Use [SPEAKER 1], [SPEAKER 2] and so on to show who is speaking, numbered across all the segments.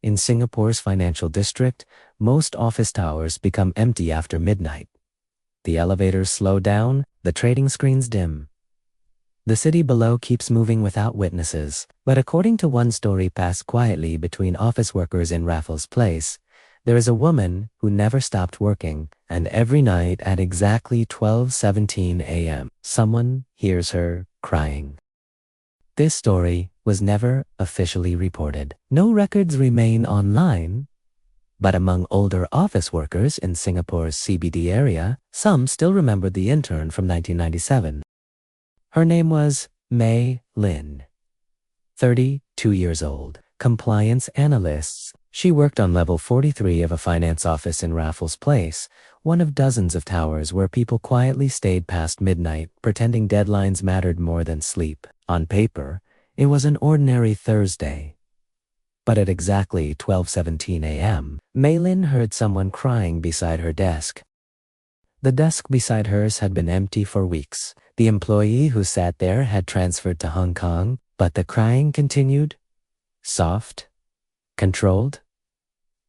[SPEAKER 1] In Singapore's financial district, most office towers become empty after midnight. The elevators slow down, the trading screens dim. The city below keeps moving without witnesses, but according to one story passed quietly between office workers in Raffles Place, there is a woman who never stopped working, and every night at exactly 12:17 a.m., someone hears her crying. This story was never officially reported. No records remain online, but among older office workers in Singapore's CBD area, some still remember the intern from 1997. Her name was Mei Lin, 32 years old, compliance analyst. She worked on level 43 of a finance office in Raffles Place, one of dozens of towers where people quietly stayed past midnight, pretending deadlines mattered more than sleep. On paper, it was an ordinary Thursday. But at exactly 12:17 a.m., Mei Lin heard someone crying beside her desk. The desk beside hers had been empty for weeks. The employee who sat there had transferred to Hong Kong, but the crying continued. Soft, controlled,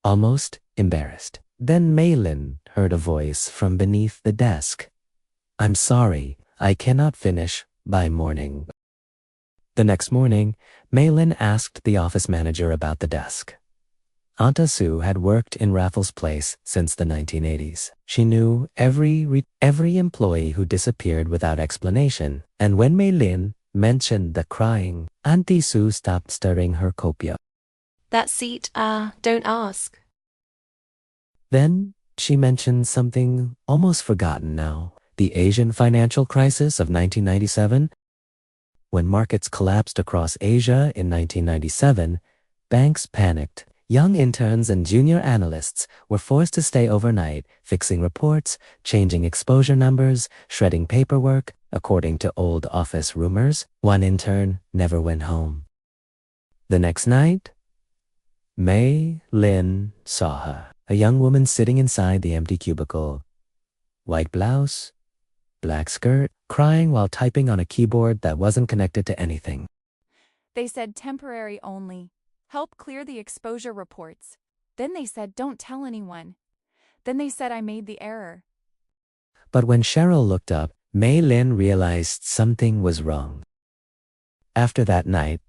[SPEAKER 1] almost embarrassed. Then Mei Lin heard a voice from beneath the desk. "I'm sorry, I cannot finish by morning." The next morning, Mei Lin asked the office manager about the desk. Aunta Sue had worked in Raffles Place since the 1980s. She knew every employee who disappeared without explanation, and when Mei Lin mentioned the crying, Auntie Sue stopped stirring her copia.
[SPEAKER 2] That seat, don't ask.
[SPEAKER 1] Then she mentioned something almost forgotten now, the Asian financial crisis of 1997. When markets collapsed across Asia in 1997, banks panicked. Young interns and junior analysts were forced to stay overnight, fixing reports, changing exposure numbers, shredding paperwork. According to old office rumors, one intern never went home. The next night, Mei Lin saw her, a young woman sitting inside the empty cubicle. White blouse, black skirt, crying while typing on a keyboard that wasn't connected to anything.
[SPEAKER 3] They said temporary only. Help clear the exposure reports. Then they said don't tell anyone. Then they said I made the error.
[SPEAKER 1] But when Cheryl looked up, Mei Lin realized something was wrong. After that night,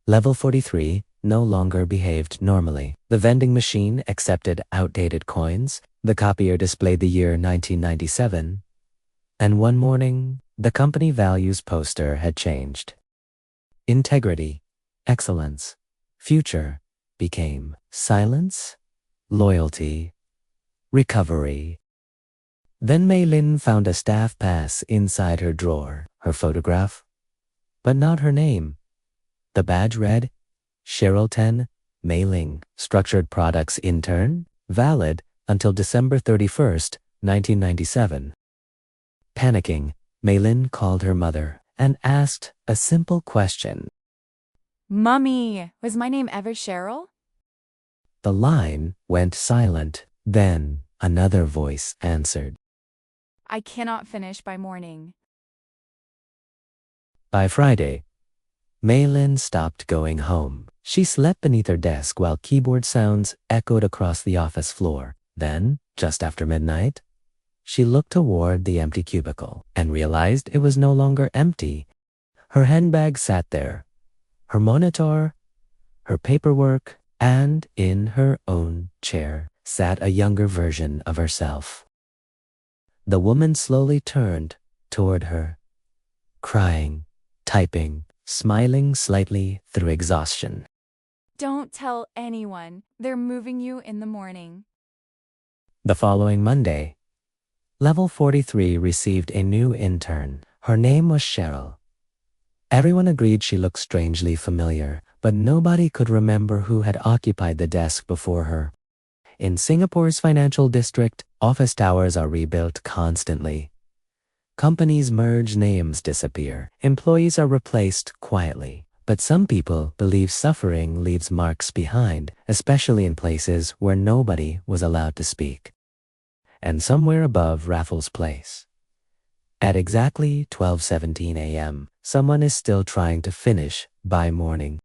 [SPEAKER 1] level 43 no longer behaved normally. The vending machine accepted outdated coins, the copier displayed the year 1997, and one morning, the company values poster had changed. Integrity, excellence, future became silence, loyalty, recovery. Then Mei Lin found a staff pass inside her drawer, her photograph, but not her name. The badge read, Cheryl 10, Mei Lin, Structured Products Intern, valid until December 31st, 1997. Panicking, Mei Lin called her mother and asked a simple question.
[SPEAKER 3] Mummy, was my name ever Cheryl?
[SPEAKER 1] The line went silent. Then another voice answered.
[SPEAKER 3] I cannot finish by morning.
[SPEAKER 1] By Friday, Mei Lin stopped going home. She slept beneath her desk while keyboard sounds echoed across the office floor. Then, just after midnight, she looked toward the empty cubicle and realized it was no longer empty. Her handbag sat there, her monitor, her paperwork, and in her own chair sat a younger version of herself. The woman slowly turned toward her, crying, typing, smiling slightly through exhaustion.
[SPEAKER 3] Don't tell anyone. They're moving you in the morning.
[SPEAKER 1] The following Monday, Level 43 received a new intern. Her name was Cheryl. Everyone agreed she looked strangely familiar, but nobody could remember who had occupied the desk before her. In Singapore's financial district, office towers are rebuilt constantly. Companies merge, names disappear, employees are replaced quietly. But some people believe suffering leaves marks behind, especially in places where nobody was allowed to speak. And somewhere above Raffles Place, at exactly 12:17 a.m., someone is still trying to finish by morning.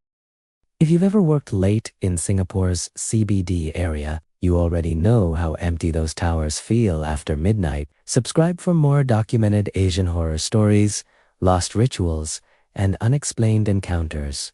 [SPEAKER 1] If you've ever worked late in Singapore's CBD area, you already know how empty those towers feel after midnight. Subscribe for more documented Asian horror stories, lost rituals, and unexplained encounters.